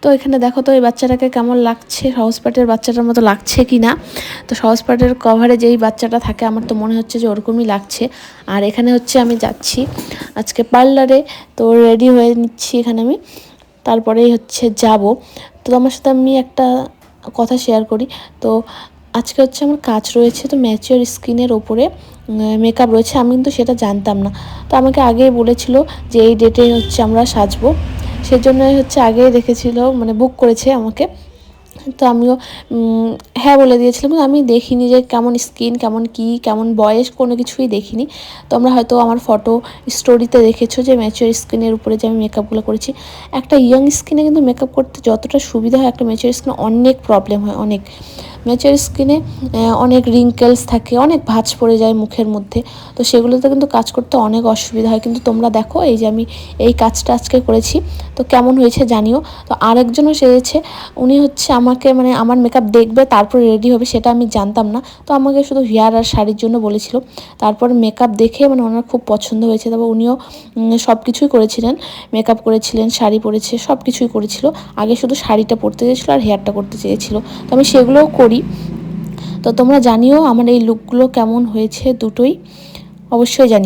তো এখানে দেখো তো এই বাচ্চাটাকে কেমন লাগছে, সহজ পাঠের বাচ্চাটার মতো লাগছে কি না। তো সহজ পাঠের কভারে যেই বাচ্চাটা থাকে আমার তো মনে হচ্ছে যে ওরকমই লাগছে। আর এখানে হচ্ছে আমি যাচ্ছি আজকে পার্লারে, তো রেডি হয়ে নিচ্ছি এখানে আমি, তারপরেই হচ্ছে যাব। তো আমার সাথে আমি একটা কথা শেয়ার করি। তো আজকে হচ্ছে আমার কাজ রয়েছে, তো ম্যাচিওর স্কিনের ওপরে মেকআপ রয়েছে, আমি কিন্তু সেটা জানতাম না। তো আমাকে আগেই বলেছিল যে এই ডেটে হচ্ছে আমরা সাজবো, সেজন্যই হচ্ছে আগেই রেখেছিল, মানে বুক করেছে আমাকে। তো আমিও হ্যাঁ বলে দিয়েছিলাম। আমি দেখিনি যে কেমন স্কিন, কেমন কি, কেমন বয়স, কোনো কিছুই দেখিনি। তোমরা হয়তো আমার ফটো স্টোরিতে দেখেছো যে ম্যাচিওর স্কিনের উপরে যে আমি মেকআপগুলো করেছি। একটা ইয়ং স্কিনে কিন্তু মেকআপ করতে যতটা সুবিধা হয়, একটা ম্যাচিওর স্কিনে অনেক প্রবলেম হয়, অনেক। ম্যাচিওর স্কিনে অনেক রিঙ্কেলস থাকে, অনেক ভাঁজ পড়ে যায় মুখের মধ্যে, তো সেগুলোতে কিন্তু কাজ করতে অনেক অসুবিধা হয়। কিন্তু তোমরা দেখো এই যে আমি এই কাজটা আজকে করেছি, তো কেমন হয়েছে জানিও। তো আরেকজনও সেরেছে, উনি হচ্ছে আমাকে মানে আমার মেকআপ দেখবে তারপর রেডি হবে, সেটা আমি জানতাম না। তো আমাকে শুধু হেয়ার আর শাড়ির জন্য বলেছিল, তারপর মেকআপ দেখে মানে ওনার খুব পছন্দ হয়েছে। তারপর উনিও সব কিছুই করেছিলেন, মেকআপ করেছিলেন, শাড়ি পরেছে, সব কিছুই করেছিল। আগে শুধু শাড়িটা পরতে চেয়েছিলো আর হেয়ারটা করতে চেয়েছিল, তো আমি সেগুলোও করি। তো তোমরা জানিও আমার এই লুকগুলো কেমন হয়েছে, দুটোই অবশ্যই জানিও।